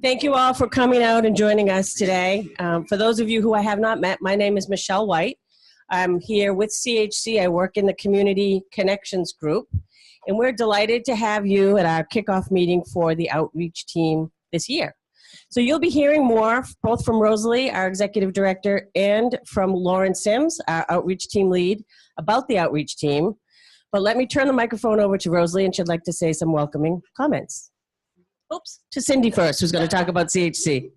Thank you all for coming out and joining us today. For those of you who I have not met, my name is Michelle White. I'm here with CHC. I work in the Community Connections Group, and we're delighted to have you at our kickoff meeting for the outreach team this year. So you'll be hearing more both from Rosalie, our Executive Director, and from Lauren Sims, our outreach team lead, about the outreach team. But let me turn the microphone over to Rosalie, and she'd like to say some welcoming comments. Oops, to Cindy first, who's going to talk about CHC.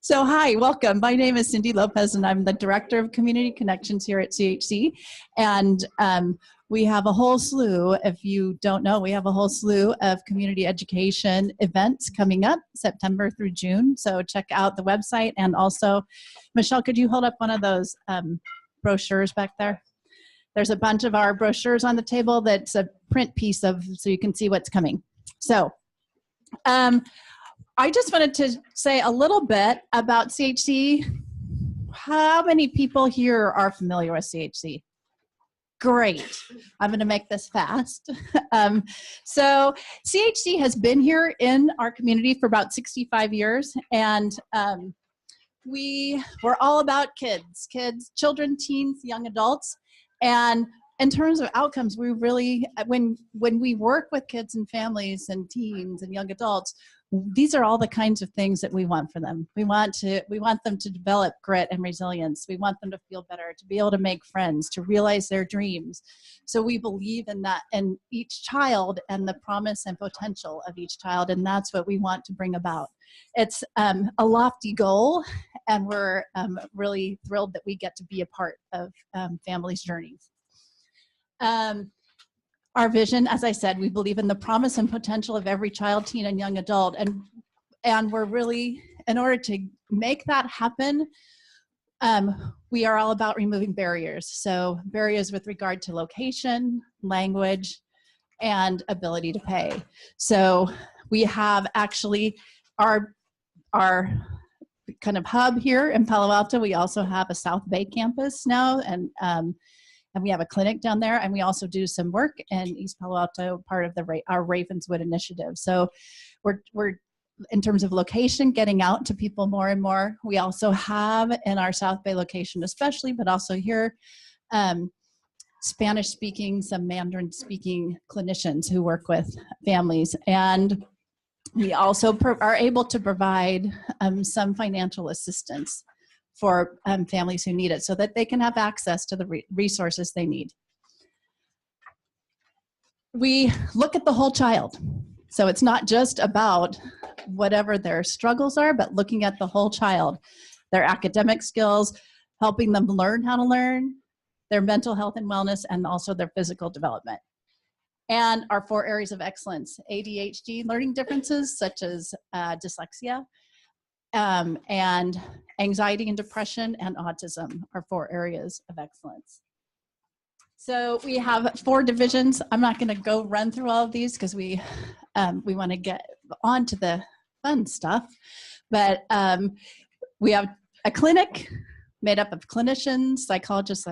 So hi, welcome. My name is Cindy Lopez, and I'm the Director of Community Connections here at CHC. And we have a whole slew, if you don't know, we have a whole slew of community education events coming up September through June. So check out the website. And also, Michelle, could you hold up one of those brochures back there? There's a bunch of our brochures on the table that's a print piece of, so you can see what's coming. So I just wanted to say a little bit about CHC. How many people here are familiar with CHC? Great. I'm going to make this fast. So CHC has been here in our community for about 65 years, and we're all about kids, children, teens, young adults. And in terms of outcomes, we really, when we work with kids and families and teens and young adults, these are all the kinds of things that we want for them. We want them to develop grit and resilience. We want them to feel better, to be able to make friends, to realize their dreams. So we believe in that, in each child and the promise and potential of each child, and that's what we want to bring about. It's a lofty goal, and we're really thrilled that we get to be a part of families' journeys. Our vision, as I said, we believe in the promise and potential of every child, teen, and young adult. And we're really, in order to make that happen, we are all about removing barriers. So barriers with regard to location, language, and ability to pay. So we have actually our kind of hub here in Palo Alto. We also have a South Bay campus now, and we have a clinic down there, and we also do some work in East Palo Alto, part of our Ravenswood initiative. So we're in terms of location, getting out to people more and more. We also have in our South Bay location especially, but also here, Spanish-speaking, some Mandarin-speaking clinicians who work with families. And we also are able to provide some financial assistance for families who need it, so that they can have access to the resources they need. We look at the whole child. So it's not just about whatever their struggles are, but looking at the whole child, their academic skills, helping them learn how to learn, their mental health and wellness, and also their physical development. And our 4 areas of excellence: ADHD, learning differences such as dyslexia, and anxiety and depression, and autism are 4 areas of excellence. So we have 4 divisions. I'm not going to go run through all of these because we want to get on to the fun stuff. But we have a clinic made up of clinicians, psychologists,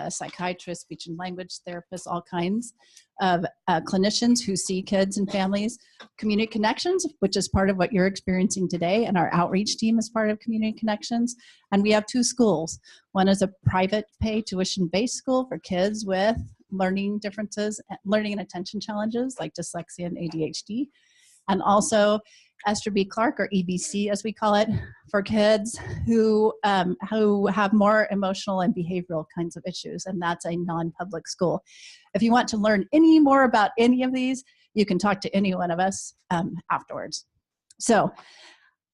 psychiatrists, speech and language therapists, all kinds of clinicians who see kids and families. Community Connections, which is part of what you're experiencing today, and our outreach team is part of Community Connections. And we have 2 schools. One is a private pay tuition-based school for kids with learning differences, learning and attention challenges like dyslexia and ADHD. And also Esther B. Clark, or EBC as we call it, for kids who have more emotional and behavioral kinds of issues, and that's a non-public school. If you want to learn any more about any of these, you can talk to any one of us afterwards. So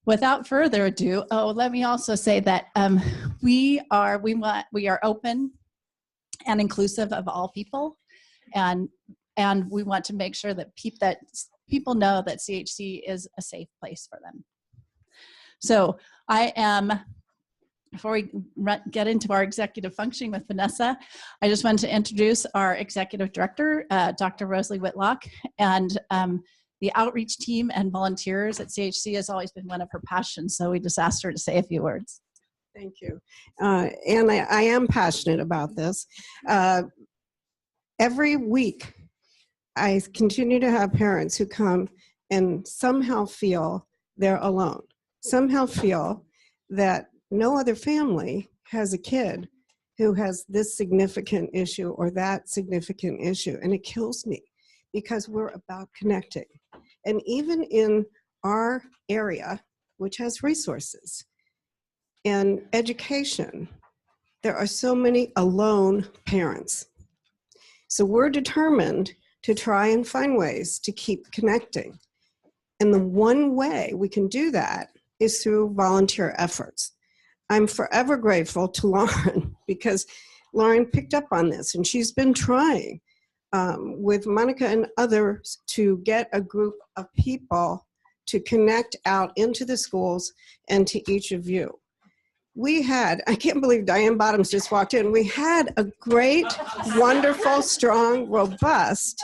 without further ado, let me also say that we are open and inclusive of all people, and we want to make sure that people know that CHC is a safe place for them. So before we get into our executive functioning with Vanessa, I just wanted to introduce our executive director, Dr. Rosalie Whitlock, and the outreach team and volunteers at CHC has always been one of her passions, so we just asked her to say a few words. Thank you. And I am passionate about this. Every week, I continue to have parents who come and somehow feel they're alone. Somehow feel that no other family has a kid who has this significant issue or that significant issue. And it kills me because we're about connecting. And even in our area, which has resources and education, there are so many alone parents. So we're determined to try and find ways to keep connecting. And the one way we can do that is through volunteer efforts. I'm forever grateful to Lauren because Lauren picked up on this and she's been trying with Monica and others to get a group of people to connect out into the schools and to each of you. I can't believe Diane Bottoms just walked in. We had a great, wonderful, strong, robust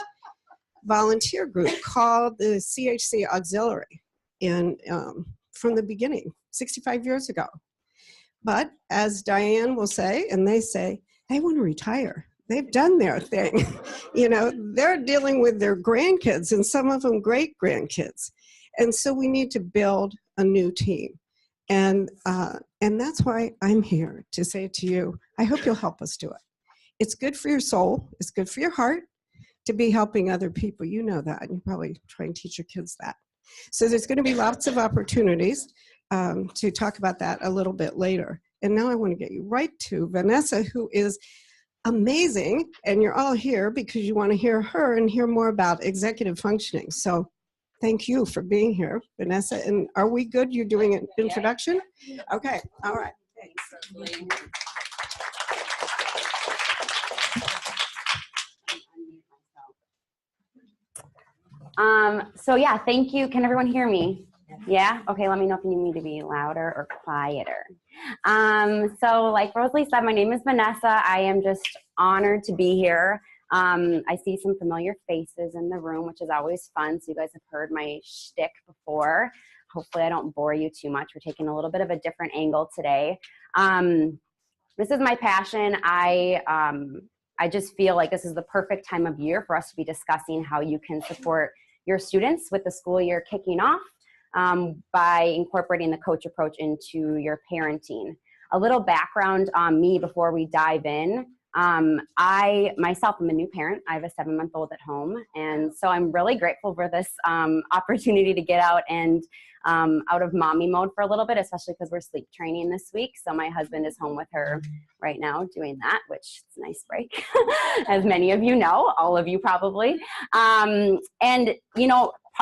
volunteer group called the CHC Auxiliary from the beginning, 65 years ago. But as Diane will say, and they say, they want to retire. They've done their thing. They're dealing with their grandkids and some of them great grandkids. And so we need to build a new team. And that's why I'm here to say to you, I hope you'll help us do it. It's good for your soul. It's good for your heart to be helping other people. You know that, and you probably try and teach your kids that. So there's going to be lots of opportunities to talk about that a little bit later. And now I want to get you right to Vanessa, who is amazing. And you're all here because you want to hear her and hear more about executive functioning. So thank you for being here, Vanessa. And are we good? You're doing an introduction? Okay. All right. Thanks. So yeah, thank you. Can everyone hear me? Yeah? Okay, let me know if you need me to be louder or quieter. So like Rosalie said, my name is Vanessa. I am just honored to be here. I see some familiar faces in the room, which is always fun. So you guys have heard my shtick before. Hopefully I don't bore you too much. We're taking a little bit of a different angle today. This is my passion. I just feel like this is the perfect time of year for us to be discussing how you can support your students with the school year kicking off by incorporating the coach approach into your parenting. A little background on me before we dive in. I myself am a new parent. I have a 7-month-old at home. And so I'm really grateful for this opportunity to get out and out of mommy mode for a little bit, especially because we're sleep training this week. So my husband is home with her right now doing that, which is a nice break, as many of you know, all of you probably. And,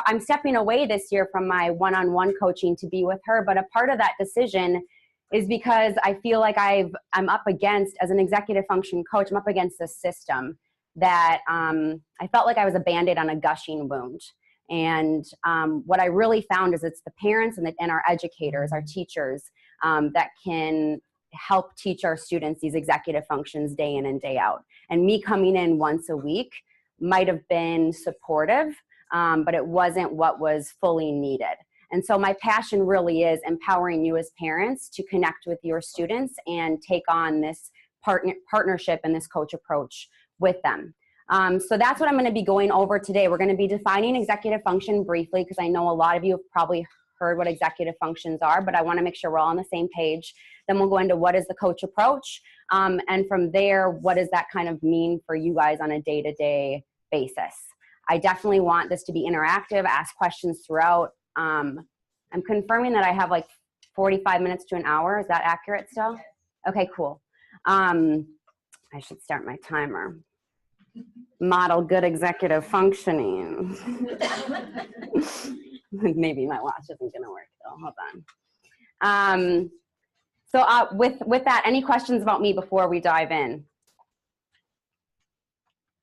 I'm stepping away this year from my one-on-one coaching to be with her. But a part of that decision is because I feel like I'm up against, as an executive function coach, I'm up against a system that I felt like I was a Band-Aid on a gushing wound. And what I really found is it's the parents and our educators, our teachers, that can help teach our students these executive functions day in and day out. And me coming in once a week might have been supportive, but it wasn't what was fully needed. And so my passion really is empowering you as parents to connect with your students and take on this partnership and this coach approach with them. So that's what I'm going to be going over today. We're going to be defining executive function briefly because I know a lot of you have probably heard what executive functions are, but I want to make sure we're all on the same page. Then we'll go into what is the coach approach. And from there, what does that kind of mean for you guys on a day-to-day basis? I definitely want this to be interactive, ask questions throughout. I'm confirming that I have like 45 minutes to an hour. Is that accurate still? Okay, cool. I should start my timer. Model good executive functioning. Maybe my watch isn't gonna work though, hold on. So with that, any questions about me before we dive in?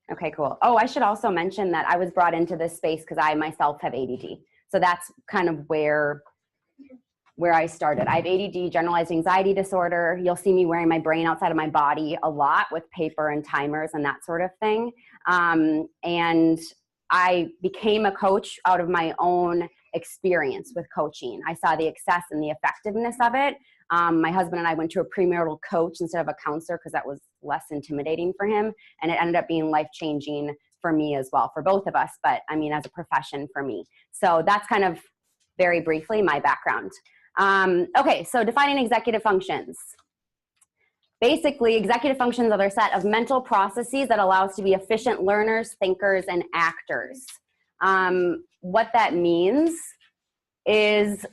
Okay, cool. Oh, I should also mention that I was brought into this space because I myself have ADD. So that's kind of where I started. I have ADD, generalized anxiety disorder. You'll see me wearing my brain outside of my body a lot with paper and timers and that sort of thing. And I became a coach out of my own experience with coaching. I saw the success and the effectiveness of it. My husband and I went to a premarital coach instead of a counselor because that was less intimidating for him. And it ended up being life-changing for me as well, for both of us, but I mean, as a profession for me. So that's kind of very briefly my background. Okay, so defining executive functions. Basically, executive functions are a set of mental processes that allow us to be efficient learners, thinkers, and actors. What that means is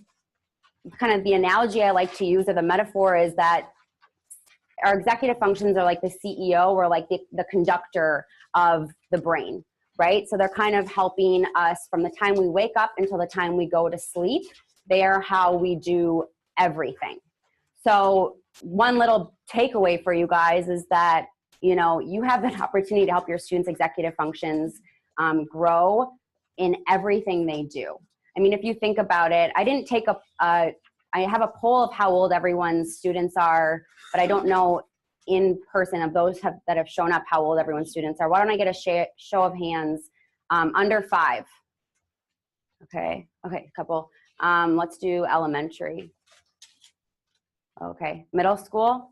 kind of the analogy I like to use, or the metaphor, is that our executive functions are like the CEO, or like the conductor of the brain, right? So they're kind of helping us from the time we wake up until the time we go to sleep. They are how we do everything. So one little takeaway for you guys is that, you know, you have an opportunity to help your students' executive functions grow in everything they do. I mean, if you think about it, I didn't take I have a poll of how old everyone's students are, but I don't know in person of those that have shown up how old everyone's students are. Why don't I get a show of hands? Under 5. Okay, a couple. Let's do elementary. Okay, middle school.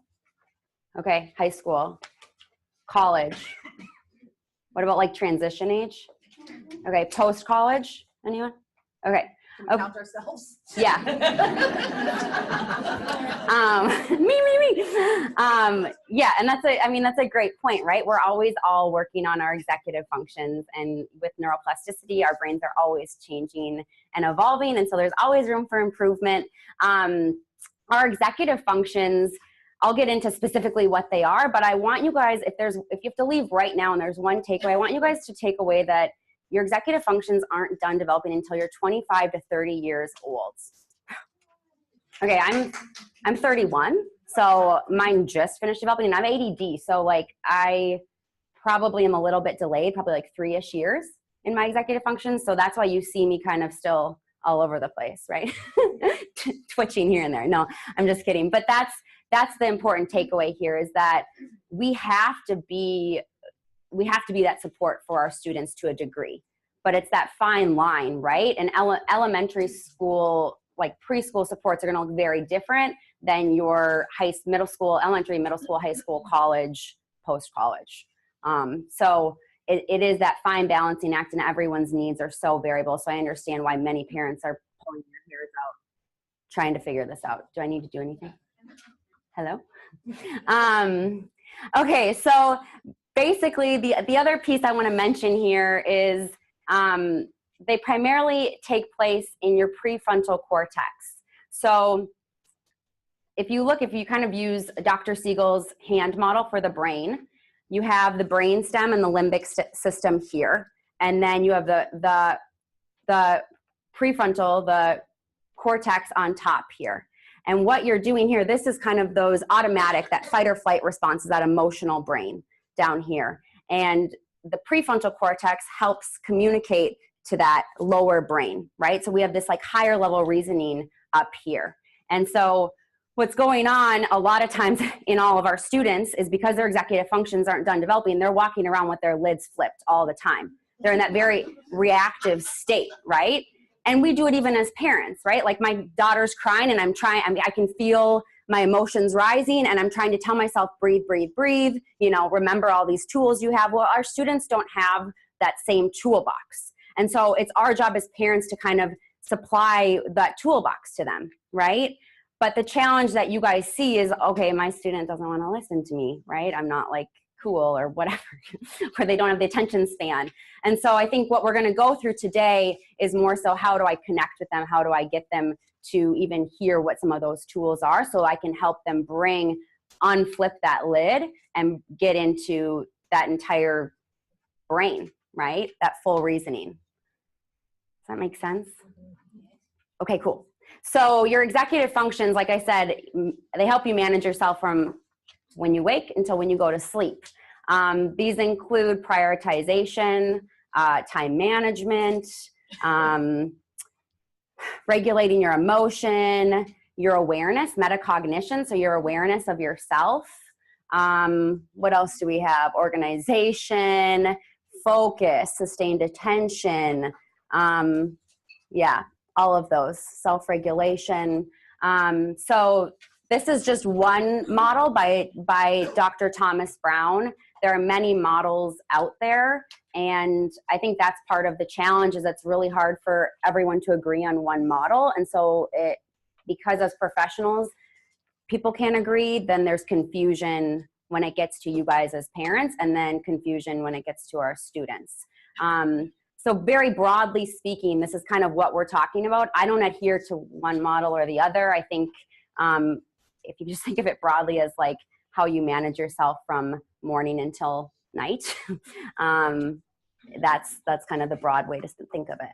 Okay, high school. College. What about like transition age? Okay, post-college, anyone? Okay. We count ourselves. Yeah. Me. Yeah, and that's a great point, right? We're always all working on our executive functions, and with neuroplasticity, our brains are always changing and evolving, and so there's always room for improvement. Our executive functions, I'll get into specifically what they are, but I want you guys, if you have to leave right now and there's one takeaway, I want you guys to take away that your executive functions aren't done developing until you're 25 to 30 years old. Okay, I'm 31, so mine just finished developing, and I have ADD, so like I probably am a little bit delayed, probably like 3-ish years in my executive functions, so that's why you see me kind of still all over the place, right? Twitching here and there. No, I'm just kidding. But that's the important takeaway here, is that we have to be that support for our students to a degree, but it's that fine line, right? And elementary school, like preschool supports, are going to look very different than your elementary, middle school, high school, college, post-college. So it is that fine balancing act, and everyone's needs are so variable. So I understand why many parents are pulling their hairs out trying to figure this out. Do I need to do anything? Hello? Okay, so basically the other piece I want to mention here is they primarily take place in your prefrontal cortex. So if you kind of use Dr. Siegel's hand model for the brain, you have the brain stem and the limbic system here, and then you have the prefrontal, the cortex on top here. And what you're doing here, this is kind of those automatic, that fight or flight responses, that emotional brain down here. And the prefrontal cortex helps communicate to that lower brain, right? So we have this like higher level reasoning up here. And so what's going on a lot of times in all of our students is, because their executive functions aren't done developing, they're walking around with their lids flipped all the time. They're in that very reactive state, right? And we do it even as parents, right? Like my daughter's crying and I can feel my emotions rising, and I'm trying to tell myself, breathe, breathe, breathe, remember all these tools you have. Well, our students don't have that same toolbox. And so it's our job as parents to kind of supply that toolbox to them, right? But the challenge that you guys see is, okay, my student doesn't want to listen to me, right? I'm not like cool or whatever, or they don't have the attention span. And so I think what we're going to go through today is more so, how do I connect with them? How do I get them to even hear what some of those tools are, so I can help them unflip that lid and get into that entire brain, right? That full reasoning. Does that make sense? Okay, cool. So your executive functions, like I said, they help you manage yourself from when you wake until when you go to sleep. These include prioritization, time management, regulating your emotion, your awareness, metacognition, so your awareness of yourself. What else do we have? Organization, focus, sustained attention, yeah, all of those, self-regulation. So this is just one model by Dr. Thomas Brown. There are many models out there, and I think that's part of the challenge, is it's really hard for everyone to agree on one model. And so because as professionals, people can't agree, then there's confusion when it gets to you guys as parents, and then confusion when it gets to our students. So very broadly speaking, this is kind of what we're talking about. I don't adhere to one model or the other. I think if you just think of it broadly as like how you manage yourself from morning until night, that's kind of the broad way to think of it.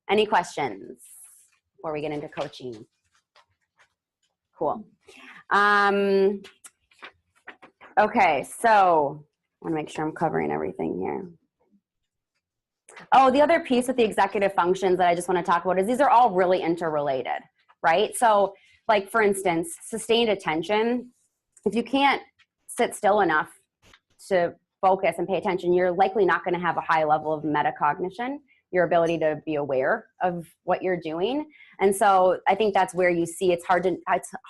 Any questions before we get into coaching? Cool. Okay, so I want to make sure I'm covering everything here. Oh, the other piece with the executive functions that I just want to talk about is these are all really interrelated, right? So like, for instance, sustained attention. If you can't sit still enough to focus and pay attention, you're likely not going to have a high level of metacognition, your ability to be aware of what you're doing. And so I think that's where you see it's hard,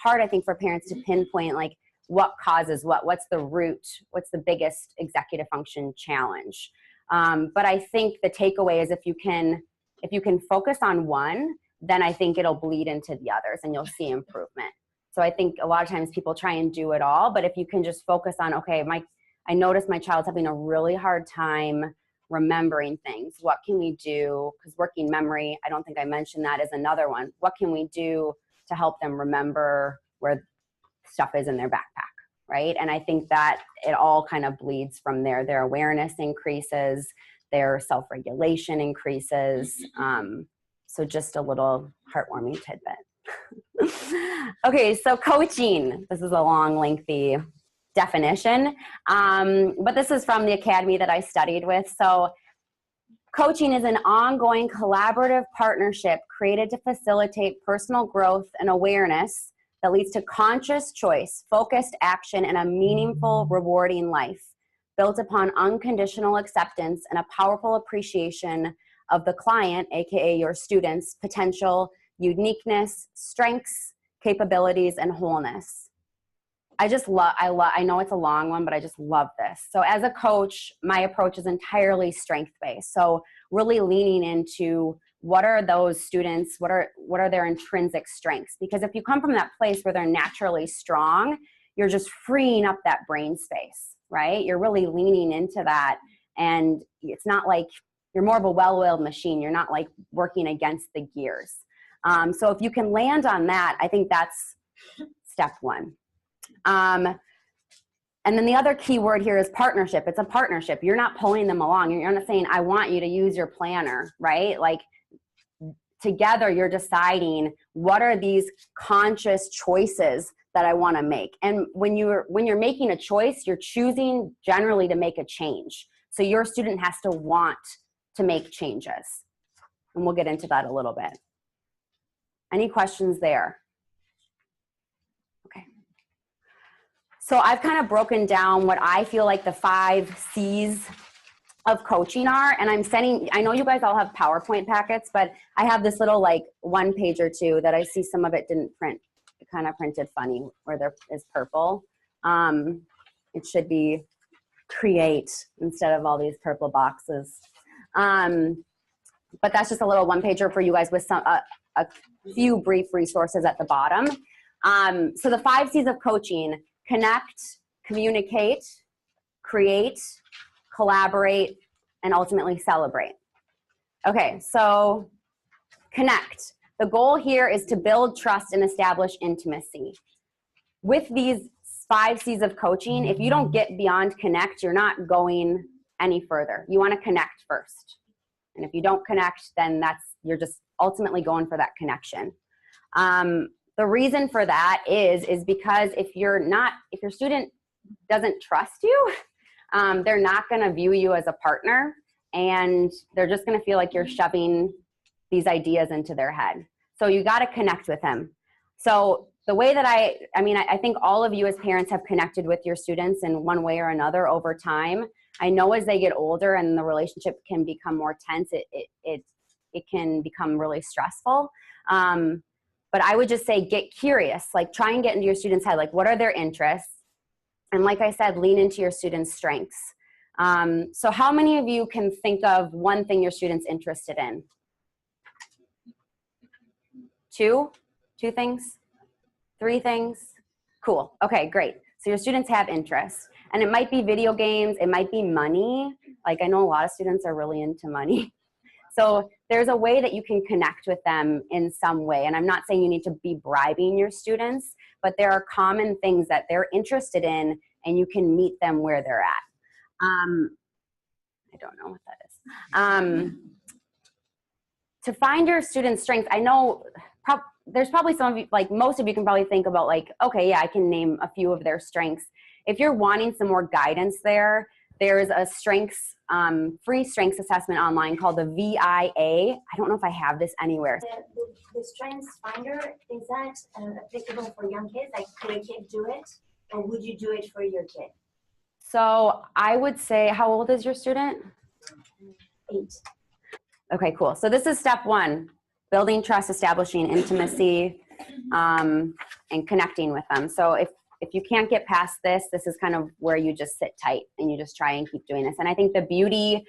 I think, for parents to pinpoint like what causes what's the root, what's the biggest executive function challenge. But I think the takeaway is if you can focus on one, then I think it'll bleed into the others and you'll see improvement. So I think a lot of times people try and do it all, but if you can just focus on, okay, I noticed my child's having a really hard time remembering things. What can we do? Because working memory, I don't think I mentioned that, is another one. What can we do to help them remember where stuff is in their backpack, right? And I think that it all kind of bleeds from there. Their awareness increases, their self-regulation increases. So just a little heartwarming tidbit. Okay, so coaching. This is a long, lengthy definition, but this is from the academy that I studied with. So coaching is an ongoing collaborative partnership created to facilitate personal growth and awareness that leads to conscious choice, focused action, and a meaningful, rewarding life built upon unconditional acceptance and a powerful appreciation of the client, aka your students' potential, uniqueness, strengths, capabilities, and wholeness. I know it's a long one, but I just love this. So as a coach, my approach is entirely strength-based. So really leaning into what are those students, what are their intrinsic strengths? Because if you come from that place where they're naturally strong, you're just freeing up that brain space, right? You're really leaning into that. And it's not like you're more of a well-oiled machine. You're not like working against the gears. So if you can land on that, I think that's step one. And then the other key word here is partnership. It's a partnership. You're not pulling them along. You're not saying, I want you to use your planner, right? Like together you're deciding what are these conscious choices that I want to make. And when you're making a choice, you're choosing generally to make a change. So your student has to want to make changes. And we'll get into that a little bit. Any questions there? Okay. So I've kind of broken down what I feel like the 5 C's of coaching are. And I know you guys all have PowerPoint packets, but I have this little like 1 page or 2 that I see some of it didn't print. It kind of printed funny where there is purple. It should be create instead of all these purple boxes. But that's just a little 1-pager for you guys with a few brief resources at the bottom. So the 5 C's of coaching: connect, communicate, create, collaborate, and ultimately celebrate. Okay, so connect. The goal here is to build trust and establish intimacy. With these 5 C's of coaching, if you don't get beyond connect, you're not going any further. You want to connect first. And if you don't connect, then you're just ultimately going for that connection. The reason for that is because if your student doesn't trust you, they're not going to view you as a partner, and they're just going to feel like you're shoving these ideas into their head. So you got to connect with them. So the way that I think all of you as parents have connected with your students in one way or another over time. I know as they get older and the relationship can become more tense, it can become really stressful. But I would just say, get curious, like try and get into your students' head, like what are their interests? And like I said, lean into your students' strengths. So how many of you can think of one thing your student's interested in? Two things? 3 things? Cool. Okay, great. So your students have interests. And it might be video games. It might be money. Like I know a lot of students are really into money. So there's a way that you can connect with them in some way. And I'm not saying you need to be bribing your students, but there are common things that they're interested in and you can meet them where they're at. I don't know what that is. To find your student's strengths, I know there's probably some of you, like most of you can probably think about like, okay, yeah, I can name a few of their strengths. If you're wanting some more guidance there, there's a free strengths assessment online called the VIA. I don't know if I have this anywhere. The strengths finder, is that applicable for young kids? Like could a kid do it? Or would you do it for your kid? So I would say, how old is your student? 8. Okay, cool. So this is step 1, building trust, establishing intimacy, and connecting with them. So if you can't get past this, this is kind of where you just sit tight and you just try and keep doing this. And I think the beauty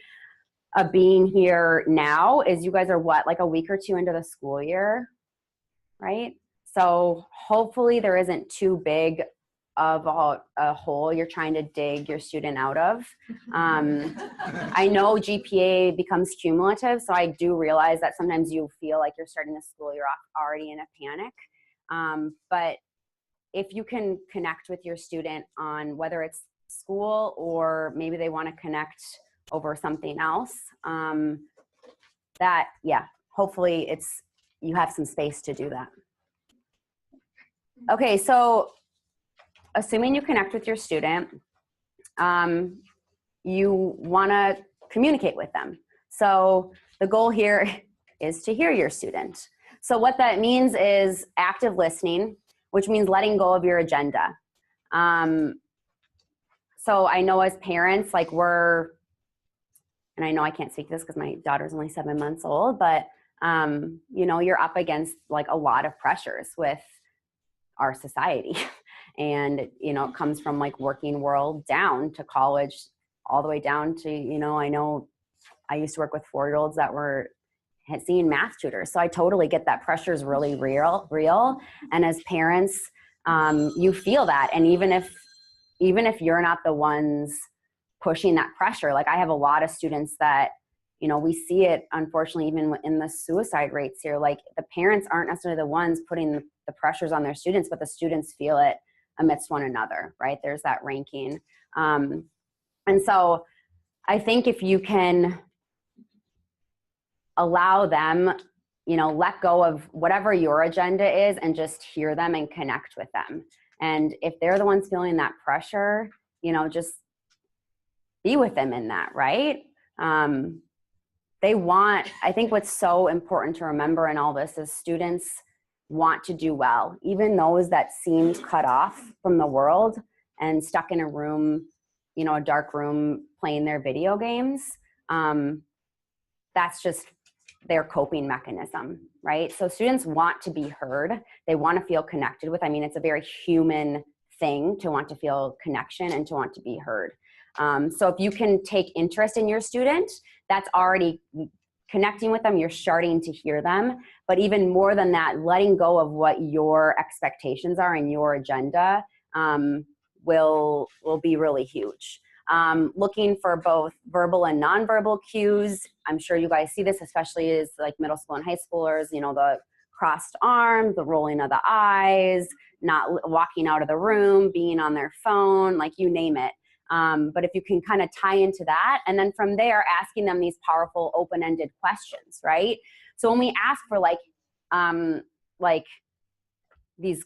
of being here now is you guys are what, like a week or 2 into the school year, right? So hopefully there isn't too big of a hole you're trying to dig your student out of. I know GPA becomes cumulative, so I do realize that sometimes you feel like you're starting the school year off already in a panic. But if you can connect with your student on whether it's school or maybe they want to connect over something else, that, yeah, hopefully you have some space to do that. Okay, so assuming you connect with your student, you want to communicate with them. So the goal here is to hear your student. So what that means is active listening, which means letting go of your agenda. So I know as parents, like and I know I can't speak to this because my daughter's only 7 months old, but you know, you're up against like a lot of pressures with our society. And, you know, it comes from like working world down to college, all the way down to, you know, I know I used to work with 4-year-olds that had seen math tutors. So I totally get that pressure is really real. And as parents, you feel that. And even if you're not the ones pushing that pressure, like I have a lot of students that, you know, we see it unfortunately, even in the suicide rates here, like the parents aren't necessarily the ones putting the pressures on their students, but the students feel it amidst one another, right? There's that ranking. And so I think if you can allow them, you know, let go of whatever your agenda is and just hear them and connect with them. And if they're the ones feeling that pressure, you know, just be with them in that, right? I think what's so important to remember in all this is students want to do well, even those that seemed cut off from the world and stuck in a room, you know, a dark room playing their video games. That's just their coping mechanism, right? So students want to be heard. They want to feel connected with. I mean, it's a very human thing to want to feel connection and to want to be heard. So if you can take interest in your student, that's already connecting with them, you're starting to hear them. But even more than that, letting go of what your expectations are and your agenda will be really huge. Looking for both verbal and nonverbal cues. I'm sure you guys see this, especially as like middle school and high schoolers, you know, the crossed arms, the rolling of the eyes, not walking out of the room, being on their phone, like you name it. But if you can kind of tie into that, and then from there, asking them these powerful open-ended questions, right? So when we ask for like these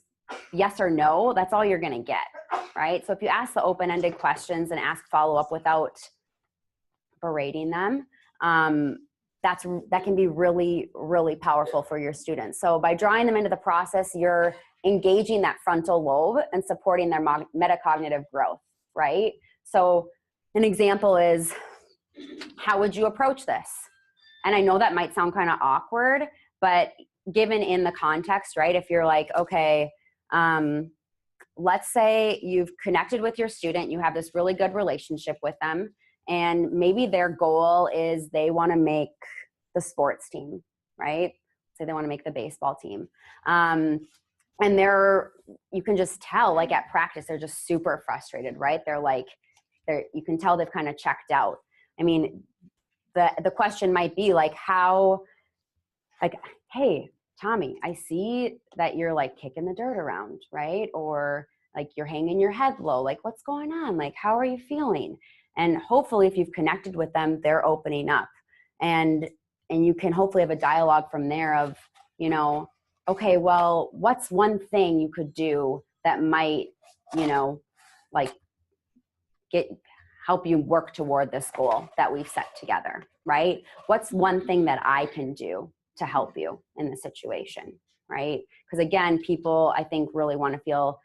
yes or no, that's all you're going to get, right? So if you ask the open-ended questions and ask follow-up without berating them, that can be really, really powerful for your students. So by drawing them into the process, you're engaging that frontal lobe and supporting their metacognitive growth, right? So an example is, how would you approach this? And I know that might sound kind of awkward, but given in the context, right? If you're like, okay, let's say you've connected with your student, you have this really good relationship with them, and maybe their goal is they want to make the sports team, right? Say they want to make the baseball team. And you can just tell, like at practice, they're just super frustrated, right? You can tell they've kind of checked out. I mean, the question might be like, hey, Tommy, I see that you're like kicking the dirt around, right? Or like you're hanging your head low, like what's going on? Like, how are you feeling? And hopefully if you've connected with them, they're opening up, and you can hopefully have a dialogue from there of, you know, okay, well, what's one thing you could do that might, you know, like help you work toward this goal that we've set together, right? What's one thing that I can do to help you in the situation, right? Because again, people, I think, really want to feel,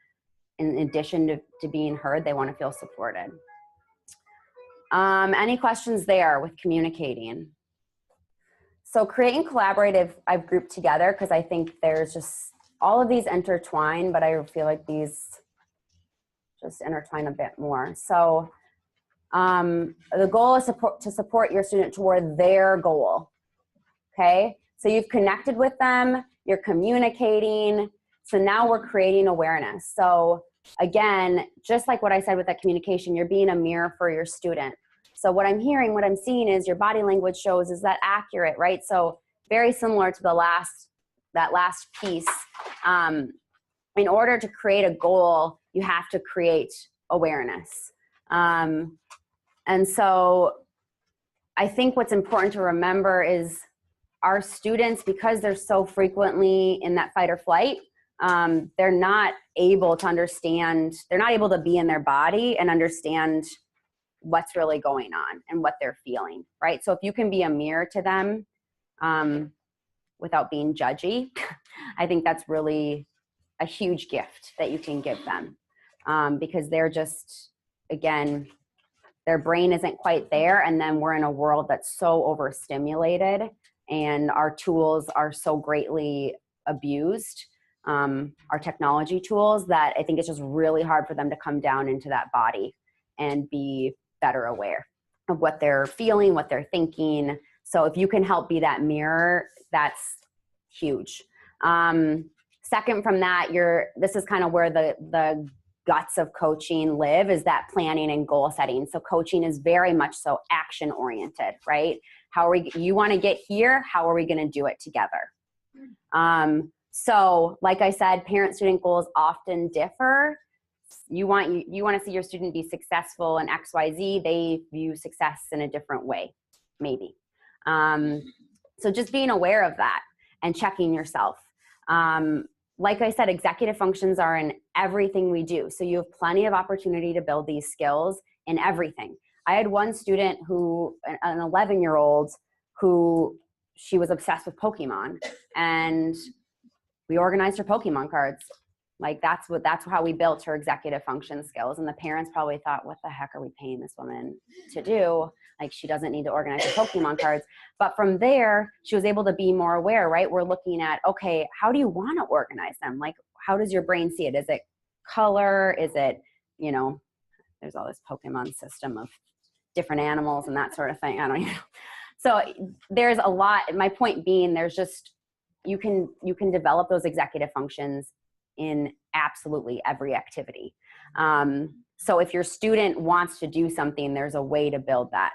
in addition to being heard, they want to feel supported. Any questions there with communicating? So creating collaborative, I've grouped together because I think there's just, all of these intertwine, but I feel like these just intertwine a bit more. So the goal is to support your student toward their goal, okay? So you've connected with them, you're communicating, so now we're creating awareness. So again, just like what I said with that communication, you're being a mirror for your student. So what I'm hearing, what I'm seeing is your body language shows, is that accurate, right? So very similar to that last piece. In order to create a goal, you have to create awareness. And so I think what's important to remember is our students, because they're so frequently in that fight or flight, they're not able to understand, they're not able to be in their body and understand what's really going on and what they're feeling, right? So if you can be a mirror to them without being judgy, I think that's really a huge gift that you can give them, because they're just, again, their brain isn't quite there, and then we're in a world that's so overstimulated and our tools are so greatly abused, our technology tools, that I think it's just really hard for them to come down into that body and be better aware of what they're feeling, what they're thinking. So if you can help be that mirror, that's huge. Second from that, this is kind of where the guts of coaching live, is that planning and goal setting. So coaching is very much so action oriented, right? You want to get here, how are we going to do it together? So like I said, parent-student goals often differ. You want to see your student be successful in XYZ, they view success in a different way, maybe. So just being aware of that and checking yourself. Like I said, executive functions are in everything we do. So you have plenty of opportunity to build these skills in everything. I had one student an 11-year-old who, she was obsessed with Pokemon, and we organized her Pokemon cards. Like that's how we built her executive function skills. And the parents probably thought, what the heck are we paying this woman to do? Like, she doesn't need to organize her Pokemon cards. But from there, she was able to be more aware, right? We're looking at, okay, how do you want to organize them? Like, how does your brain see it? Is it color? Is it, there's all this Pokemon system of different animals and that sort of thing. I don't know. So there's a lot. My point being, there's just, you can develop those executive functions in absolutely every activity. So if your student wants to do something, there's a way to build that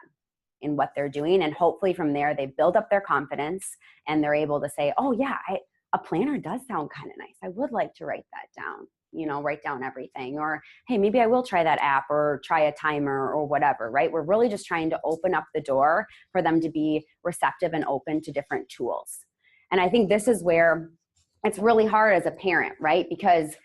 in what they're doing. And hopefully from there, they build up their confidence and they're able to say, oh yeah, a planner does sound kind of nice. I would like to write that down, write down everything. Or, hey, maybe I will try that app or try a timer or whatever, right? We're really just trying to open up the door for them to be receptive and open to different tools. And I think this is where it's really hard as a parent, right? Because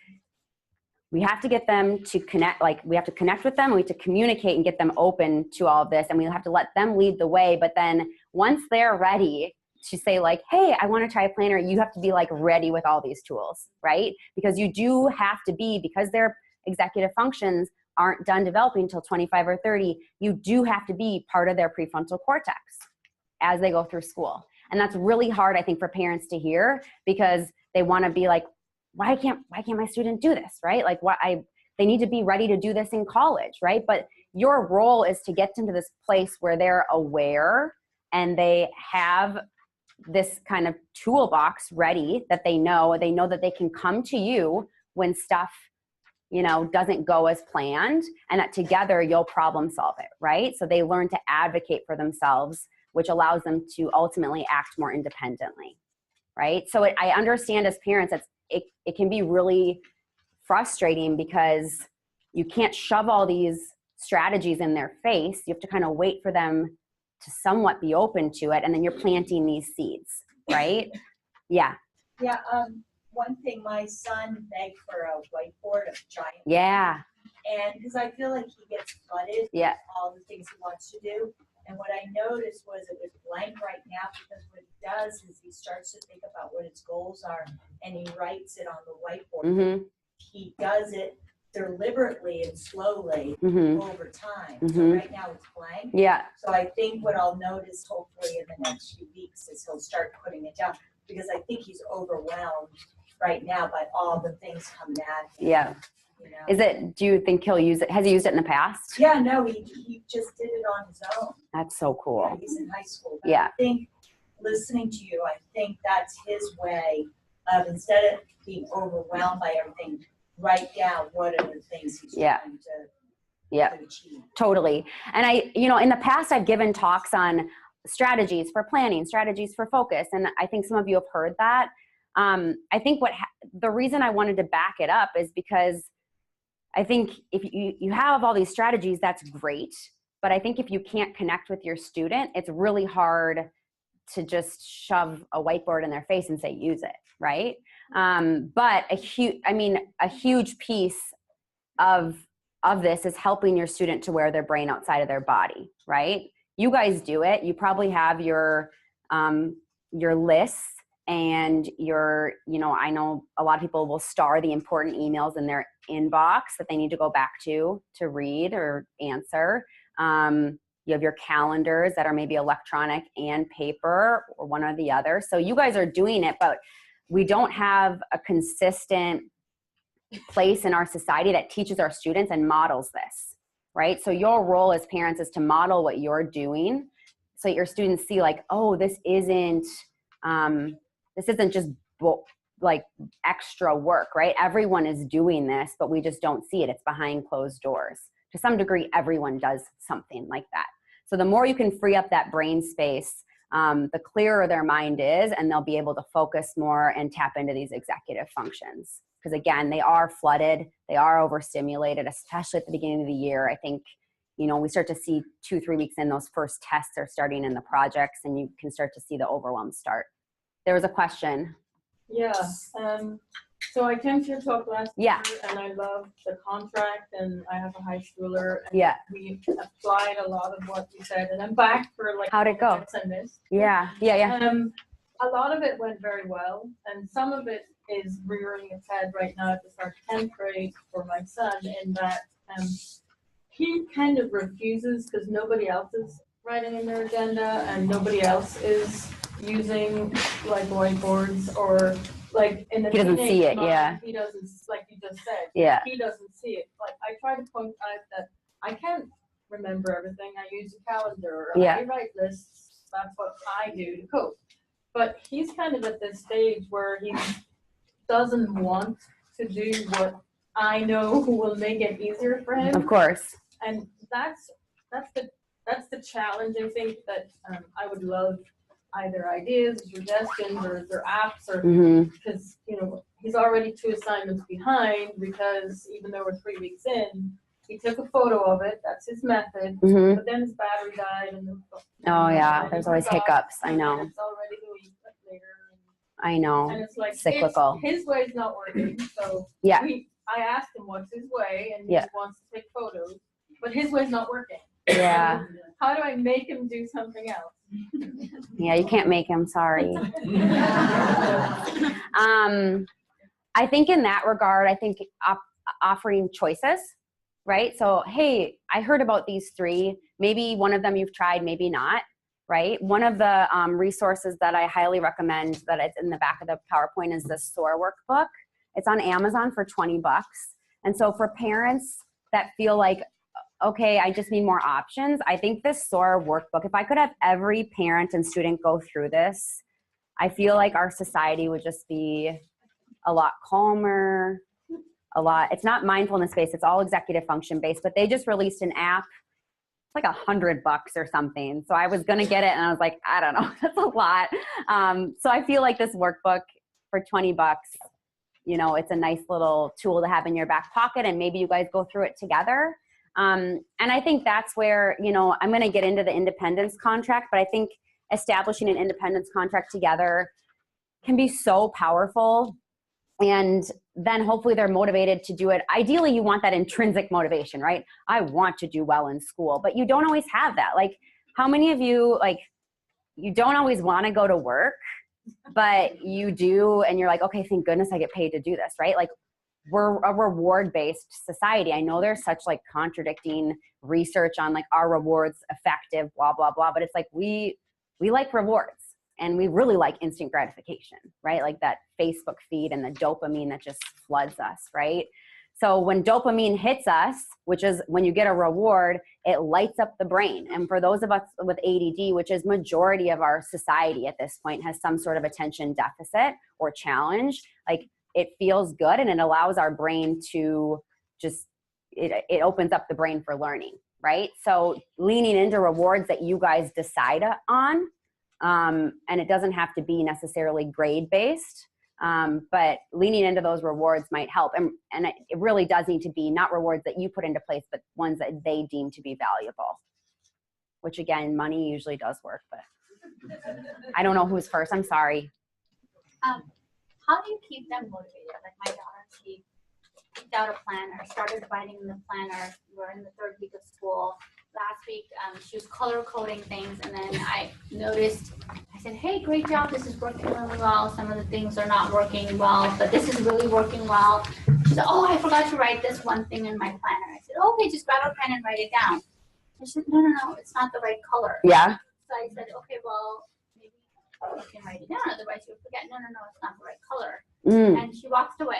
we have to get them to connect, we have to connect with them, and we have to communicate and get them open to all of this, and we have to let them lead the way. But then once they're ready to say hey, I want to try a planner, you have to be ready with all these tools, right? Because you do have to be, because their executive functions aren't done developing until 25 or 30, you do have to be part of their prefrontal cortex as they go through school. And that's really hard, I think, for parents to hear, because they want to be like, why can't my student do this, right? Like they need to be ready to do this in college, right? But your role is to get them to this place where they're aware and they have this kind of toolbox ready, that they know that they can come to you when stuff, doesn't go as planned, and that together you'll problem solve it, right? So they learn to advocate for themselves, which allows them to ultimately act more independently, right? So I understand as parents, it can be really frustrating because you can't shove all these strategies in their face. You have to kind of wait for them to somewhat be open to it, and then you're planting these seeds, right? Yeah. Yeah. One thing, my son begged for a whiteboard, a giant. Yeah. And because I feel like he gets flooded with all the things he wants to do. And what I noticed was it was blank right now, because what he does is he starts to think about what his goals are and he writes it on the whiteboard. Mm-hmm. He does it deliberately and slowly Mm-hmm. over time. Mm-hmm. So right now it's blank. Yeah. So I think what I'll notice hopefully in the next few weeks is he'll start putting it down, because I think he's overwhelmed right now by all the things coming at him. Yeah. Do you think he'll use it? Has he used it in the past? Yeah, no, he just did it on his own. That's so cool. Yeah, he's in high school. But Yeah. I think listening to you, I think that's his way of, instead of being overwhelmed by everything, write down what are the things he's trying to achieve. Totally. And in the past, I've given talks on strategies for planning, strategies for focus. And I think some of you have heard that. I think the reason I wanted to back it up is because I think if you have all these strategies, that's great. But I think if you can't connect with your student, it's really hard to just shove a whiteboard in their face and say, use it, right? But a huge piece of this is helping your student to wear their brain outside of their body, right? You guys do it. You probably have your lists and I know a lot of people will star the important emails in their inbox that they need to go back to read or answer. You have your calendars that are maybe electronic and paper, or one or the other. So you guys are doing it, but we don't have a consistent place in our society that teaches our students and models this, right? So your role as parents is to model what you're doing, so that your students see like, oh, this isn't just like extra work, right? Everyone is doing this, but we just don't see it. It's behind closed doors. To some degree, everyone does something like that. So the more you can free up that brain space, the clearer their mind is, and they'll be able to focus more and tap into these executive functions. Because again, they are flooded, they are overstimulated, especially at the beginning of the year. I think, we start to see 2-3 weeks in, those first tests are starting in the projects, and you can start to see the overwhelm start. There was a question. Yeah. So I came to your talk last Yeah. year, and I love the contract, and I have a high schooler. And Yeah. we applied a lot of what you said, and I'm back for like How'd it go? bits I missed. Yeah. A lot of it went very well, and some of it is rearing its head right now at the start of 10th grade for my son, in that he kind of refuses because nobody else is writing in their agenda, and nobody else is using like whiteboards, or like in the He doesn't see it, mind, yeah. He doesn't, like you just said. Yeah. He doesn't see it. Like I try to point out that I can't remember everything. I use a calendar. Yeah. I write lists. That's what I do to cope. But he's kind of at this stage where he doesn't want to do what I know will make it easier for him. Of course. And that's the challenge. I think that I would love either ideas, suggestions, or their apps, or because he's already 2 assignments behind, because even though we're 3 weeks in, he took a photo of it. That's his method. But then his battery died, and There's always hiccups. I know. And it's already a week later. I know. And it's like cyclical. His way's not working. So Yeah. I asked him what's his way, and Yeah. he wants to take photos, but his way's not working. Yeah. How do I make him do something else? Yeah, you can't make him, sorry. I think in that regard, I think offering choices, right? So, hey, I heard about these 3. Maybe one of them you've tried, maybe not, right? One of the resources that I highly recommend that it's in the back of the PowerPoint is the SOAR workbook. It's on Amazon for 20 bucks. And so for parents that feel like, okay, I just need more options, I think this SOAR workbook, if I could have every parent and student go through this, I feel like our society would just be a lot calmer, it's not mindfulness based, it's all executive function based, but they just released an app. It's like $100 or something. So I was going to get it and I was like, I don't know, that's a lot. So I feel like this workbook for 20 bucks, you know, it's a nice little tool to have in your back pocket, and maybe you guys go through it together. And I think that's where, you know, I'm going to get into the independence contract, but I think establishing an independence contract together can be so powerful. And then hopefully they're motivated to do it. Ideally, you want that intrinsic motivation, right? I want to do well in school, but you don't always have that. Like, how many of you, like, you don't always want to go to work, but you do, and you're like, okay, thank goodness I get paid to do this, right? Like, we're a reward-based society. I know there's such like contradicting research on like, are rewards effective, blah, blah, blah. But it's like, we like rewards. And we really like instant gratification, right? Like that Facebook feed and the dopamine that just floods us, right? So when dopamine hits us, which is when you get a reward, it lights up the brain. And for those of us with ADD, which is majority of our society at this point, has some sort of attention deficit or challenge, like it feels good and it allows our brain to just, it opens up the brain for learning, right? So leaning into rewards that you guys decide on, and it doesn't have to be necessarily grade-based, but leaning into those rewards might help. And it really does need to be not rewards that you put into place, but ones that they deem to be valuable, which again, money usually does work, but I don't know who's first. I'm sorry. How do you keep them motivated? Like my daughter, she picked out a planner, started writing in the planner. We're in the 3rd week of school. Last week, she was color coding things, and then I noticed, I said, hey, great job, this is working really well. Some of the things are not working well, but this is really working well. She said, oh, I forgot to write this one thing in my planner. I said, okay, just grab a pen and write it down. I said, no, it's not the right color. Yeah. So I said, okay, well, maybe you can write it down, otherwise you'll forget. No, it's not the right color. And she walked away.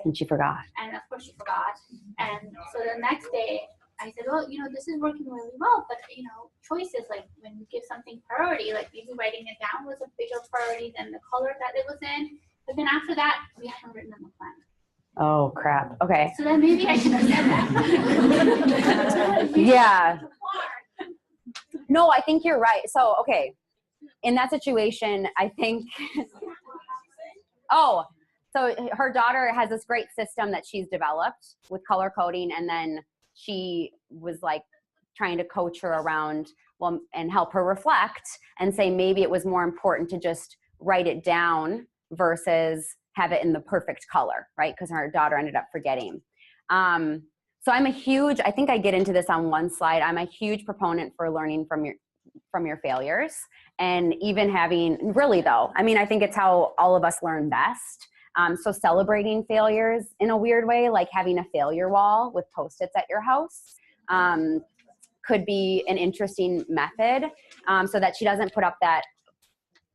And she forgot. And of course she forgot. And so the next day, I said, well, you know, this is working really well, but, you know, choices, like when you give something priority, like maybe writing it down was a bigger priority than the color that it was in. But then after that, we haven't written on the plan. Oh, crap. Okay. So then maybe I should have said that. Yeah. No, I think you're right. So, okay. In that situation, I think, so her daughter has this great system that she's developed with color coding, and then she was like trying to coach her around, well, and help her reflect and say maybe it was more important to just write it down versus have it in the perfect color, right? Because her daughter ended up forgetting. So I'm I think I get into this on one slide. I'm a huge proponent for learning from your failures, and even having, really though, I mean, I think it's how all of us learn best. So celebrating failures in a weird way, like having a failure wall with Post-its at your house, could be an interesting method, so that she doesn't put up that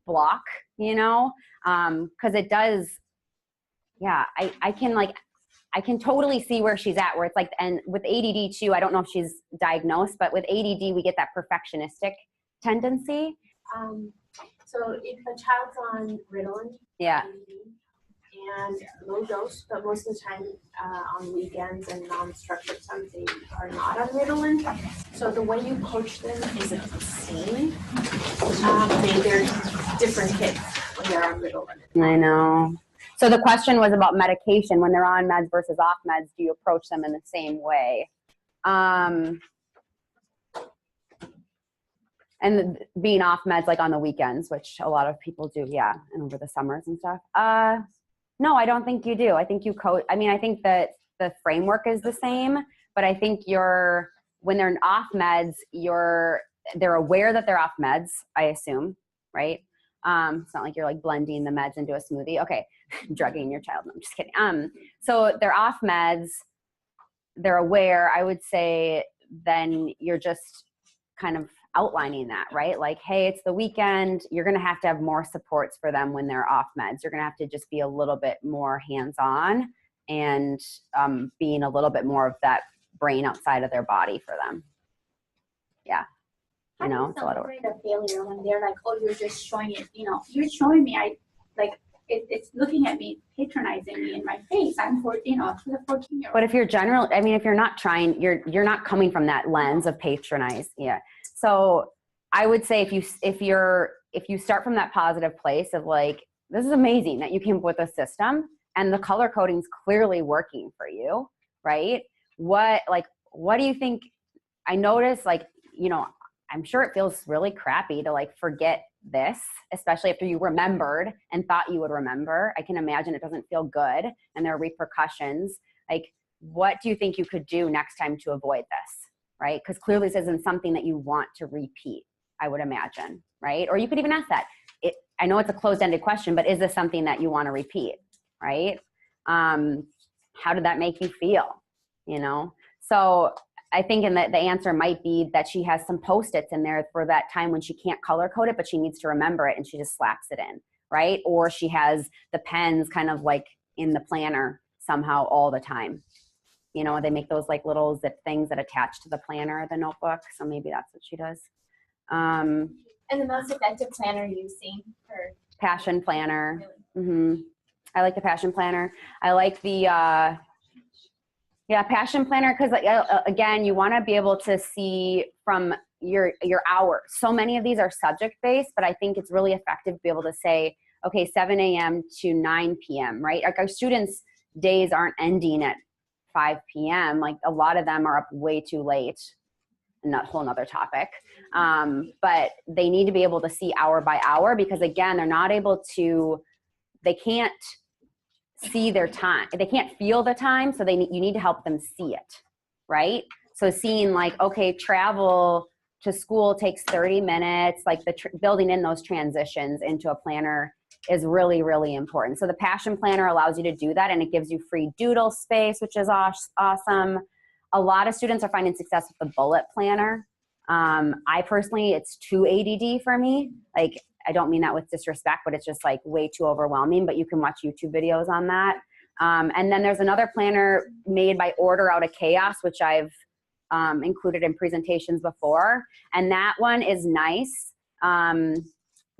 block, you know, because it does, yeah, I can totally see where she's at, where it's like, and with ADD too, I don't know if she's diagnosed, but with ADD, we get that perfectionistic tendency. So if a child's on Ritalin, Yeah. and low dose, but most of the time on weekends and non-structured times they are not on Ritalin. So the way you coach them isn't the same. They're different kids when they're on Ritalin. I know. So the question was about medication. When they're on meds versus off meds, do you approach them in the same way? And being off meds like on the weekends, which a lot of people do, yeah, and over the summers and stuff. No, I don't think you do. I think you coach. I mean, I think that the framework is the same, but I think when they're off meds, they're aware that they're off meds, I assume, right? It's not like you're like blending the meds into a smoothie. Okay, drugging your child. No, I'm just kidding. So they're off meds. They're aware. I would say then you're just kind of outlining that, right? Like, hey, it's the weekend. You're going to have more supports for them when they're off meds. You're going to have to just be a little bit more hands-on and being a little bit more of that brain outside of their body for them. Yeah. You know, it's a lot of work. How do you celebrate a failure when they're like, oh, you're just showing it, you know, you're showing me, it's looking at me, patronizing me in my face. I'm to the 14-year-old. But if you're if you're not trying, you're not coming from that lens of patronize. Yeah. So I would say if you start from that positive place of like, this is amazing that you came up with a system and the color coding's clearly working for you, right? What do you think? I noticed, like, you know, I'm sure it feels really crappy to like forget this, especially after you remembered and thought you would remember. I can imagine it doesn't feel good and there are repercussions. Like, what do you think you could do next time to avoid this, right? Because clearly this isn't something that you want to repeat, I would imagine, right? Or you could even ask that. I know it's a closed-ended question, but is this something that you want to repeat, right? How did that make you feel, you know? So I think the answer might be that she has some Post-its in there for that time when she can't color code it, but she needs to remember it and she just slaps it in, right? Or she has the pens kind of like in the planner somehow all the time. You know, they make those like little zip things that attach to the planner of the notebook. So maybe that's what she does. And the most effective planner you've seen for Passion planner. Really? I like the passion planner. I like the passion planner, because again, you want to be able to see from your hours. So many of these are subject based, but I think it's really effective to be able to say, okay, 7 a.m. to 9 p.m., right? Like, our students' days aren't ending at 5 p.m. Like, a lot of them are up way too late. And that whole nother topic. But they need to be able to see hour by hour, because again, they can't see their time. They can't feel the time. So you need to help them see it, right? So seeing like, okay, travel to school takes 30 minutes, like building in those transitions into a planner is really, really important. So the passion planner allows you to do that, and it gives you free doodle space, which is awesome. A lot of students are finding success with the bullet planner. I personally, it's too ADD for me. Like, I don't mean that with disrespect, but it's just like way too overwhelming, but you can watch YouTube videos on that. And then there's another planner made by Order Out of Chaos, which I've included in presentations before. And that one is nice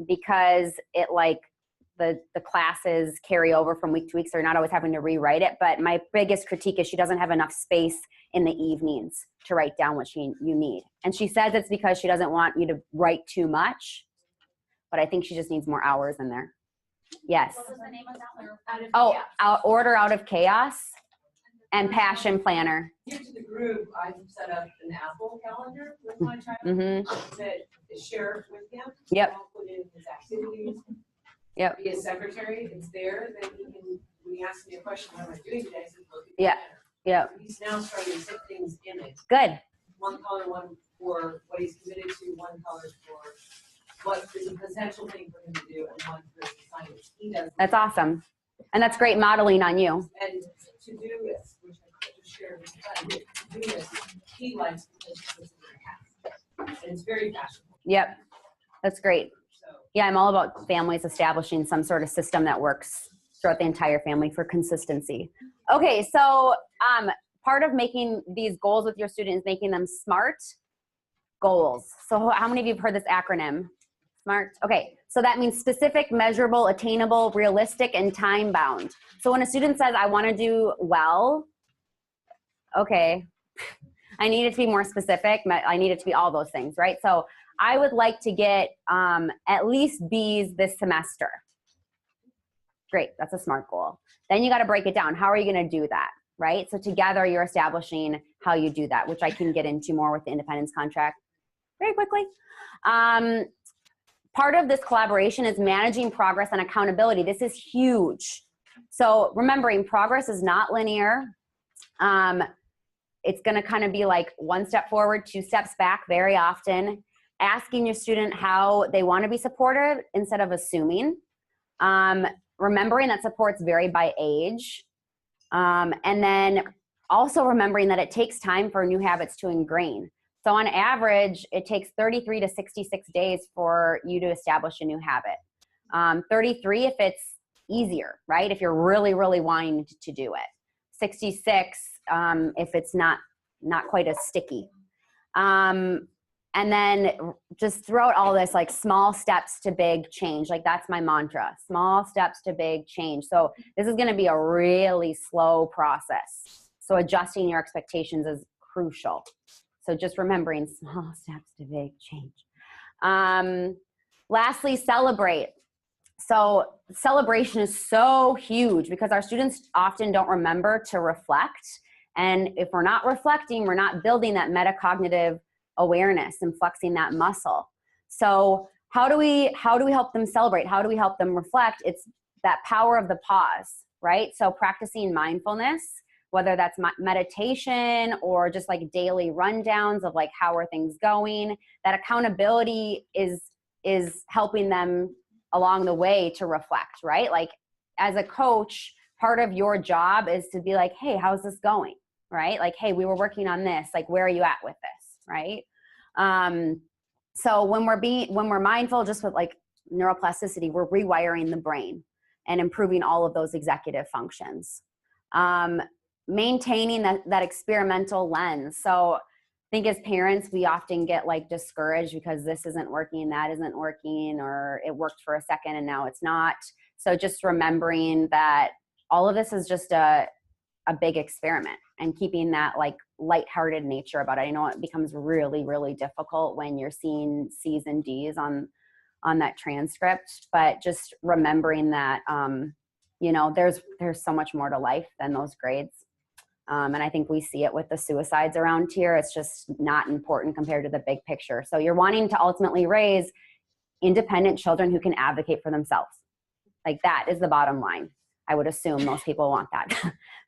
because it like, the classes carry over from week to week, so you're not always having to rewrite it. But my biggest critique is she doesn't have enough space in the evenings to write down what you need. And she says it's because she doesn't want you to write too much, but I think she just needs more hours in there. Yes. What was the name of that one? Order Out of Chaos and Passion Planner. Here to the group, I've set up an Apple calendar with my child that is shared with him. Yep. I'll put in his activities. Yep. Be a secretary, it's there, then he can, when he asks me a question, what am I doing today? I said, look at Yeah. the Yeah. He's now starting to put things in it. Good. One color, one for what he's committed to, one color for what is a potential thing for him to do, and one for his assignments. He does. That's awesome. And that's great modeling on you. And to do this, which I could just share with you, to do this, he likes because he puts it in a hat. And it's very fashionable. Yep. That's great. So, Yeah, I'm all about families establishing some sort of system that works throughout the entire family for consistency. Okay, so part of making these goals with your students, making them SMART goals. So how many of you have heard this acronym? SMART? Okay, so that means specific, measurable, attainable, realistic, and time-bound. So when a student says, I want to do well, okay, I need it to be more specific. I need it to be all those things, right? So I would like to get at least B's this semester. Great, that's a SMART goal. Then you got to break it down. How are you going to do that, right? So together you're establishing how you do that, which I can get into more with the independence contract very quickly. Part of this collaboration is managing progress and accountability. This is huge. So remembering progress is not linear. It's going to kind of be like one step forward, two steps back very often. Asking your student how they want to be supported instead of assuming. Remembering that supports vary by age. And then also remembering that it takes time for new habits to ingrain. So on average, it takes 33 to 66 days for you to establish a new habit. 33 if it's easier, right? If you're really, really wanting to do it. 66 if it's not quite as sticky. And then just throughout all this, like small steps to big change. Like that's my mantra, small steps to big change. So this is going to be a really slow process. So adjusting your expectations is crucial. So just remembering small steps to big change. Lastly, celebrate. So celebration is so huge because our students often don't remember to reflect. And if we're not reflecting, we're not building that metacognitive awareness and flexing that muscle. So how do we help them celebrate? How do we help them reflect? It's that power of the pause, right? So practicing mindfulness, whether that's meditation or just like daily rundowns of like, how are things going? That accountability is helping them along the way to reflect, right? Like as a coach, part of your job is to be like, hey, how's this going? Right? Like, hey, we were working on this. Like, where are you at with this? Right? So when we're mindful, just with like neuroplasticity, we're rewiring the brain and improving all of those executive functions. Maintaining that experimental lens. So I think as parents, we often get like discouraged because this isn't working, that isn't working, or it worked for a second and now it's not. So just remembering that all of this is just a big experiment and keeping that like lighthearted nature about it. I know it becomes really, really difficult when you're seeing C's and D's on that transcript, but just remembering that, there's so much more to life than those grades. And I think we see it with the suicides around here. It's just not important compared to the big picture. So you're wanting to ultimately raise independent children who can advocate for themselves. Like that is the bottom line. I would assume most people want that.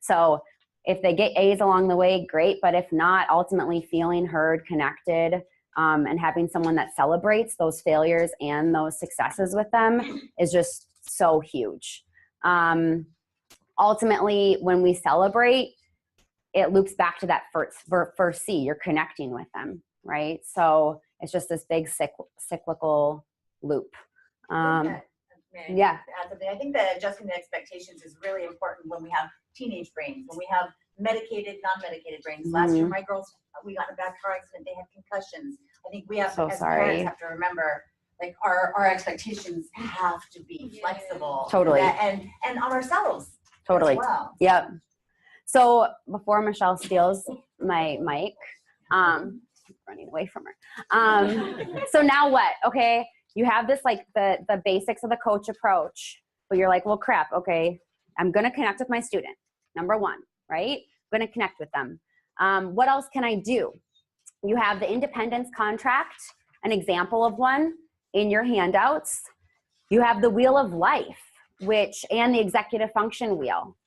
So if they get A's along the way, great. But if not, ultimately feeling heard, connected, and having someone that celebrates those failures and those successes with them is just so huge. Ultimately, when we celebrate, it loops back to that first C, you're connecting with them, right? So it's just this big cyclical loop. Yeah. I think that adjusting the expectations is really important when we have teenage brains, when we have medicated, non-medicated brains. Mm-hmm. Last year, my girls, we got in a bad car accident, they had concussions. I think we have, as parents, have to remember, like our expectations have to be flexible. Totally. And on ourselves. Totally. As well. Yep. So before Michelle steals my mic, running away from her. So now what? Okay. You have this, like the basics of the coach approach, but you're like, well, crap. Okay. I'm going to connect with my student. Number one, right? I'm going to connect with them. What else can I do? You have the independence contract, an example of one in your handouts. You have the wheel of life, and the executive function wheel.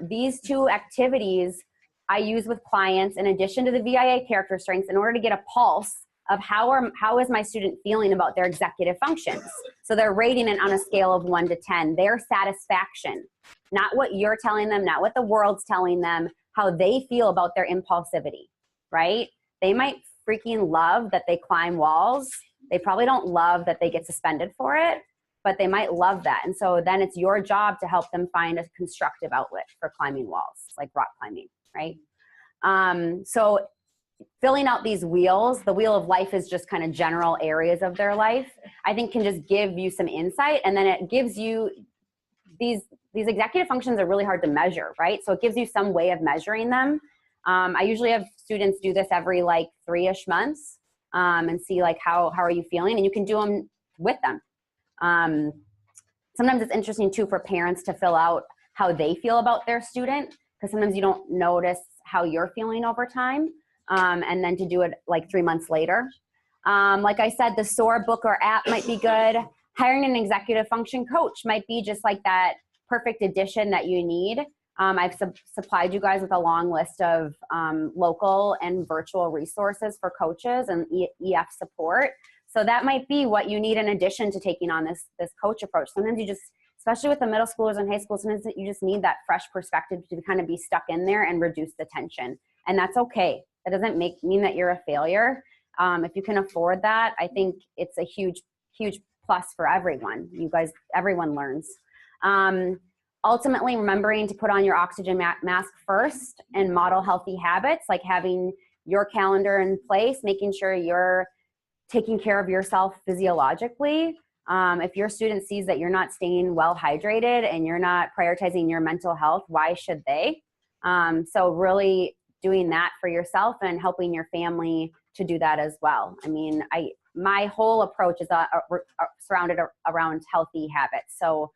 These two activities I use with clients in addition to the VIA character strengths in order to get a pulse of how is my student feeling about their executive functions. So they're rating it on a scale of 1 to 10, their satisfaction, not what you're telling them, not what the world's telling them, how they feel about their impulsivity, right? They might freaking love that they climb walls. They probably don't love that they get suspended for it, but they might love that. And so then it's your job to help them find a constructive outlet for climbing walls, like rock climbing, right? So filling out these wheels, the wheel of life is just kind of general areas of their life, I think can just give you some insight. And then it gives you these executive functions are really hard to measure, right? So it gives you some way of measuring them. I usually have students do this every like 3-ish months and see like, how are you feeling? And you can do them with them. Sometimes it's interesting too for parents to fill out how they feel about their student, because sometimes you don't notice how you're feeling over time. And then to do it like 3 months later. Like I said, the SOAR book or app might be good. Hiring an executive function coach might be just like that perfect addition that you need. I've supplied you guys with a long list of local and virtual resources for coaches and EF support. So that might be what you need in addition to taking on this coach approach. Sometimes you just, especially with the middle schoolers and high schoolers, sometimes you just need that fresh perspective to kind of be stuck in there and reduce the tension. And that's okay. That doesn't mean that you're a failure. If you can afford that, I think it's a huge, huge plus for everyone. You guys, everyone learns. Ultimately, remembering to put on your oxygen mask first and model healthy habits, like having your calendar in place, making sure you're taking care of yourself physiologically. If your student sees that you're not staying well hydrated and you're not prioritizing your mental health, why should they? So really doing that for yourself and helping your family to do that as well. I mean, my whole approach is surrounded around healthy habits. So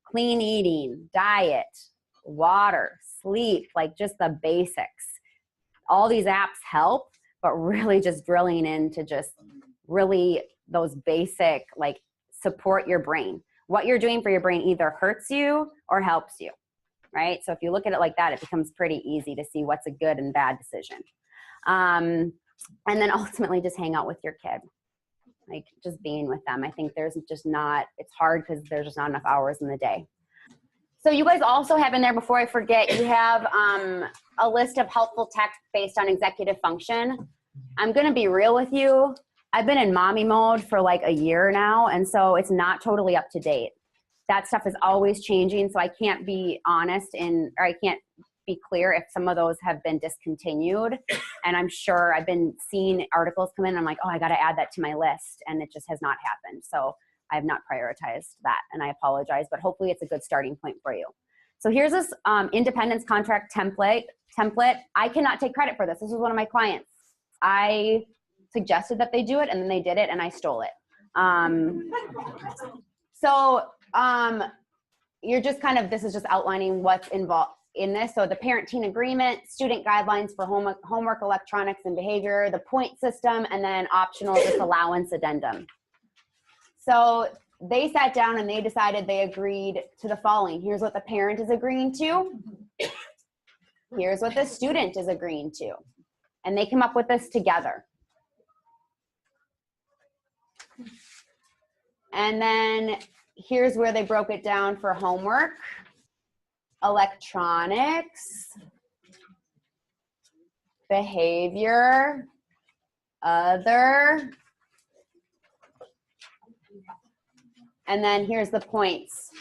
clean eating, diet, water, sleep, like just the basics. All these apps help, but really just drilling into just really those basic, like support your brain. What you're doing for your brain either hurts you or helps you, right? So if you look at it like that, it becomes pretty easy to see what's a good and bad decision. And then ultimately just hang out with your kid, like just being with them. I think there's just not, it's hard because there's just not enough hours in the day. So you guys also have in there, before I forget, you have a list of helpful text based on executive function. I'm going to be real with you. I've been in mommy mode for like a year now, and so it's not totally up to date. That stuff is always changing, so I can't be honest or I can't be clear if some of those have been discontinued. And I'm sure I've been seeing articles come in and I'm like, oh, I got to add that to my list, and it just has not happened. So I have not prioritized that, and I apologize, but hopefully it's a good starting point for you. So here's this independence contract template. I cannot take credit for this. This is one of my clients. I suggested that they do it, and then they did it, and I stole it. You're just kind of, this is just outlining what's involved in this. So the parent-teen agreement, student guidelines for homework, electronics, and behavior, the point system, and then optional disallowance addendum. So they sat down and they decided they agreed to the following. Here's what the parent is agreeing to. Here's what the student is agreeing to. And they came up with this together. And then here's where they broke it down for homework, electronics, behavior, other, and then here's the points.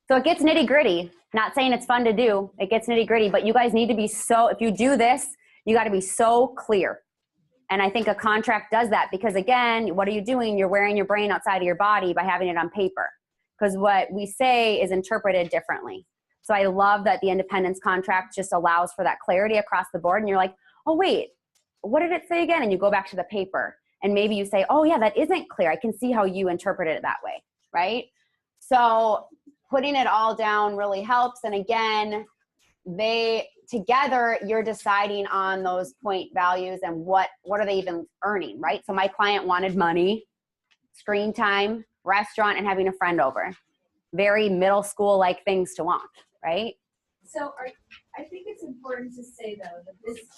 So it gets nitty gritty. Not saying it's fun to do. It gets nitty gritty, but you guys need to be so, if you do this, you got to be so clear. And I think a contract does that because, again, what are you doing? You're wearing your brain outside of your body by having it on paper, because what we say is interpreted differently. So I love that the independence contract just allows for that clarity across the board. And you're like, oh, wait, what did it say again? And you go back to the paper and maybe you say, oh, yeah, that isn't clear. I can see how you interpreted it that way, right? So putting it all down really helps. And again, together, you're deciding on those point values and what are they even earning, right? So my client wanted money, screen time, restaurant, and having a friend over. Very middle school-like things to want, right? So I think it's important to say, though, that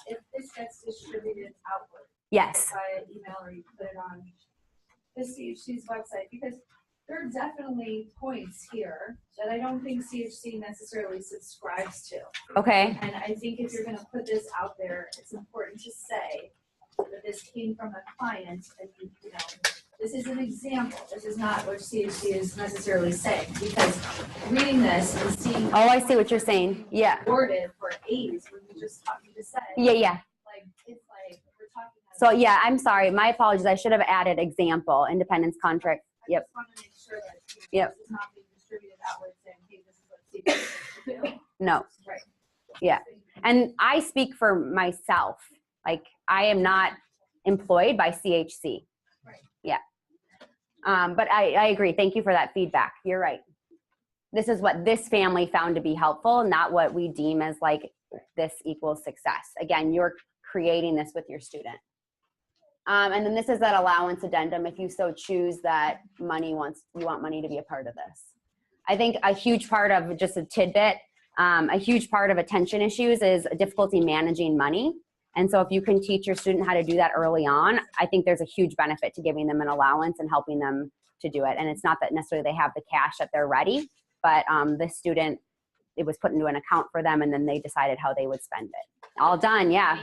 if this gets distributed outward, yes, via email or you put it on the CHC's website, because there are definitely points here that I don't think CHC necessarily subscribes to. Okay. And I think if you're going to put this out there, it's important to say that this came from a client, and you know, this is an example. This is not what CHC is necessarily saying, because reading this and seeing. Oh, I see what you're saying. Yeah. Worded for A's when you just said. Yeah. Like it's like we're talking. So yeah, I'm sorry. My apologies. I should have added example, independence contract. Yep. I just want to make sure that yep. This is not being distributed outward saying, hey, this is what CHC is. No. Right. Yeah. And I speak for myself. Like I am not employed by CHC. Right. Yeah. But I agree. Thank you for that feedback. You're right. This is what this family found to be helpful, not what we deem as like this equals success. Again, you're creating this with your student. And then this is that allowance addendum if you so choose that you want money to be a part of this. I think a huge part of, just a tidbit, a huge part of attention issues is difficulty managing money. And so if you can teach your student how to do that early on, I think there's a huge benefit to giving them an allowance and helping them to do it. And it's not that necessarily they have the cash that they're ready, but the student it was put into an account for them, and then they decided how they would spend it. All done, yeah.